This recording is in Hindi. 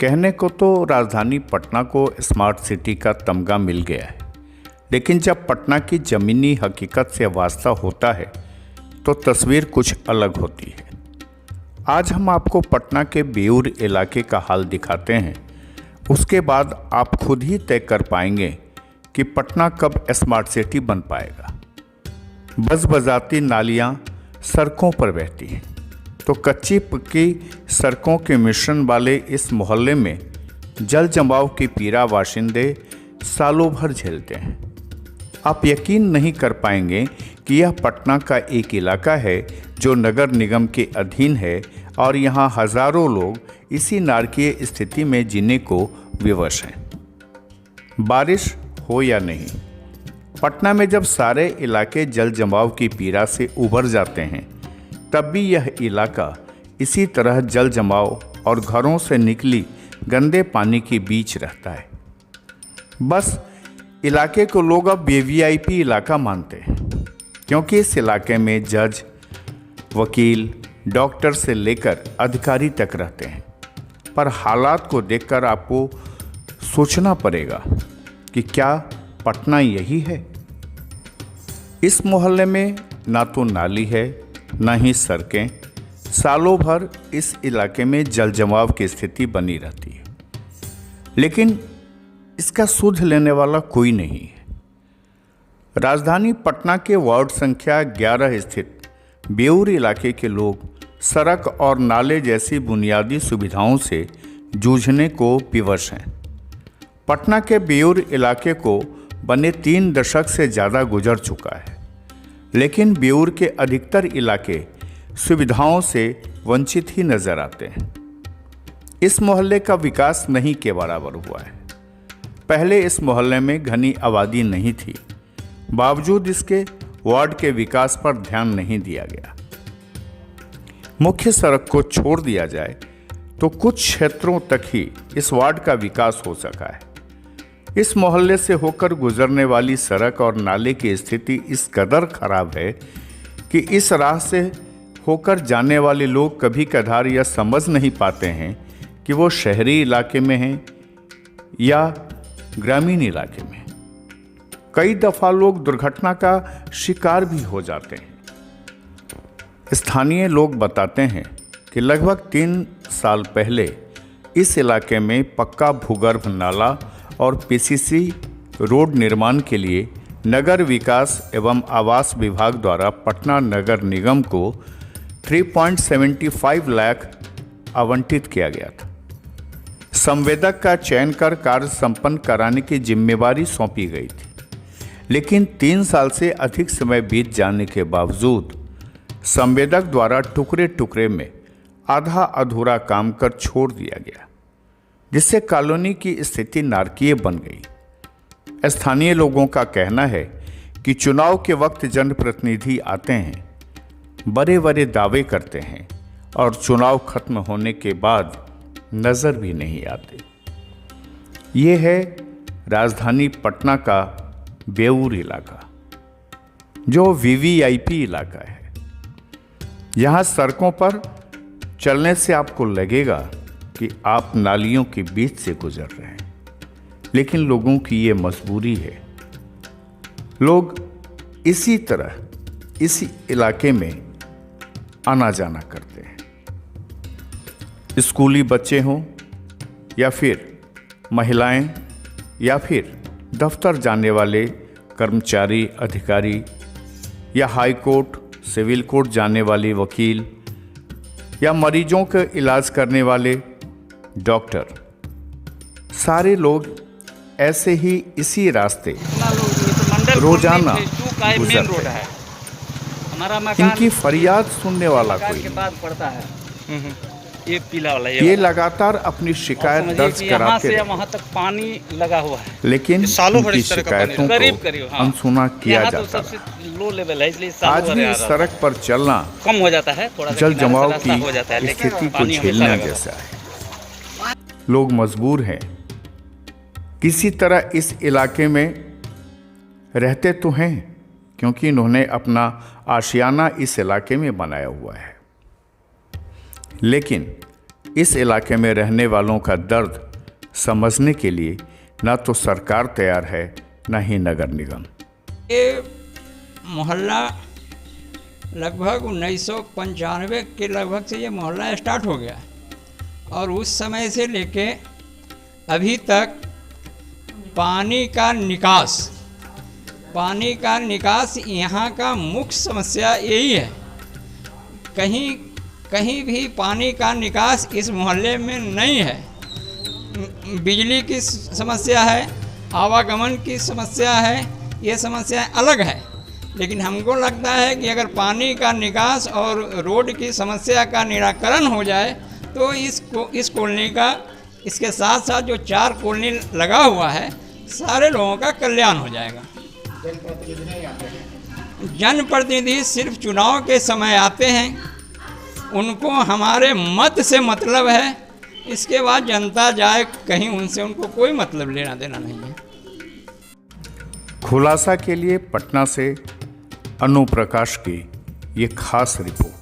कहने को तो राजधानी पटना को स्मार्ट सिटी का तमगा मिल गया है, लेकिन जब पटना की ज़मीनी हकीकत से वास्ता होता है तो तस्वीर कुछ अलग होती है। आज हम आपको पटना के बेऊर इलाके का हाल दिखाते हैं। उसके बाद आप खुद ही तय कर पाएंगे कि पटना कब स्मार्ट सिटी बन पाएगा। बस बजाती नालियाँ सड़कों पर बहती हैं, तो कच्ची पक्की सड़कों के मिश्रण वाले इस मोहल्ले में जल जमाव की पीड़ा बाशिंदे सालों भर झेलते हैं। आप यकीन नहीं कर पाएंगे कि यह पटना का एक इलाका है जो नगर निगम के अधीन है और यहाँ हजारों लोग इसी नारकीय स्थिति में जीने को विवश हैं। बारिश हो या नहीं, पटना में जब सारे इलाके जल जमाव की पीड़ा से उबर जाते हैं, तब भी यह इलाका इसी तरह जल जमाव और घरों से निकली गंदे पानी के बीच रहता है। बस इलाके को लोग अब वीवीआईपी इलाका मानते हैं, क्योंकि इस इलाके में जज, वकील, डॉक्टर से लेकर अधिकारी तक रहते हैं। पर हालात को देखकर आपको सोचना पड़ेगा कि क्या पटना यही है। इस मोहल्ले में ना तो नाली है, ना ही सड़कें। सालों भर इस इलाके में जल जमाव की स्थिति बनी रहती है, लेकिन इसका सुध लेने वाला कोई नहीं है। राजधानी पटना के वार्ड संख्या 11 स्थित बेऊर इलाके के लोग सड़क और नाले जैसी बुनियादी सुविधाओं से जूझने को विवश हैं। पटना के बेऊर इलाके को बने 3 दशक से ज़्यादा गुजर चुका है, लेकिन बेऊर के अधिकतर इलाके सुविधाओं से वंचित ही नजर आते हैं। इस मोहल्ले का विकास नहीं के बराबर हुआ है। पहले इस मोहल्ले में घनी आबादी नहीं थी, बावजूद इसके वार्ड के विकास पर ध्यान नहीं दिया गया। मुख्य सड़क को छोड़ दिया जाए तो कुछ क्षेत्रों तक ही इस वार्ड का विकास हो सका है। इस मोहल्ले से होकर गुजरने वाली सड़क और नाले की स्थिति इस कदर खराब है कि इस राह से होकर जाने वाले लोग कभी कभार यह समझ नहीं पाते हैं कि वो शहरी इलाके में हैं या ग्रामीण इलाके में। कई दफ़ा लोग दुर्घटना का शिकार भी हो जाते हैं। स्थानीय लोग बताते हैं कि लगभग 3 साल पहले इस इलाके में पक्का भूगर्भ नाला और पीसीसी रोड निर्माण के लिए नगर विकास एवं आवास विभाग द्वारा पटना नगर निगम को 3.75 लाख आवंटित किया गया था। संवेदक का चयन कर कार्य संपन्न कराने की जिम्मेवारी सौंपी गई थी, लेकिन 3 साल से अधिक समय बीत जाने के बावजूद संवेदक द्वारा टुकड़े टुकड़े में आधा अधूरा काम कर छोड़ दिया गया, जिससे कॉलोनी की स्थिति नारकीय बन गई। स्थानीय लोगों का कहना है कि चुनाव के वक्त जनप्रतिनिधि आते हैं, बड़े बड़े दावे करते हैं और चुनाव खत्म होने के बाद नज़र भी नहीं आते। ये है राजधानी पटना का बेऊर इलाका, जो वीवीआईपी इलाका है। यहाँ सड़कों पर चलने से आपको लगेगा कि आप नालियों के बीच से गुजर रहे हैं, लेकिन लोगों की ये मजबूरी है। लोग इसी तरह इसी इलाके में आना जाना करते हैं। स्कूली बच्चे हों या फिर महिलाएं या फिर दफ्तर जाने वाले कर्मचारी, अधिकारी या हाई कोर्ट, सिविल कोर्ट जाने वाले वकील या मरीजों का इलाज करने वाले डॉक्टर, सारे लोग ऐसे ही इसी रास्ते रोजाना गुजरते हैं। इनकी फरियाद सुनने वाला कोई नहीं। ये लगातार अपनी शिकायत दर्ज कराते हैं, वहाँ तक पानी लगा हुआ है, लेकिन इनकी शिकायतों को अनसुना किया जाता है। लो लेवल है, इसलिए आज भी इस सड़क पर चलना कम हो जाता है, थोड़ा जल जमाव की स्थिति को झेलने जैसा है। लोग मजबूर हैं, किसी तरह इस इलाके में रहते तो हैं, क्योंकि इन्होंने अपना आशियाना इस इलाके में बनाया हुआ है, लेकिन इस इलाके में रहने वालों का दर्द समझने के लिए न तो सरकार तैयार है न ही नगर निगम। ये मोहल्ला लगभग 1995 के लगभग से ये मोहल्ला स्टार्ट हो गया और उस समय से लेके अभी तक पानी का निकास यहाँ का मुख्य समस्या यही है। कहीं भी पानी का निकास इस मोहल्ले में नहीं है। बिजली की समस्या है, आवागमन की समस्या है, ये समस्या अलग है। लेकिन हमको लगता है कि अगर पानी का निकास और रोड की समस्या का निराकरण हो जाए तो इस कॉलोनी का, इसके साथ साथ जो 4 कॉलोनी लगा हुआ है, सारे लोगों का कल्याण हो जाएगा। जनप्रतिनिधि सिर्फ चुनाव के समय आते हैं, उनको हमारे मत से मतलब है, इसके बाद जनता जाए कहीं उनसे उनको कोई मतलब लेना देना नहीं है। खुलासा के लिए पटना से अनु प्रकाश की ये खास रिपोर्ट।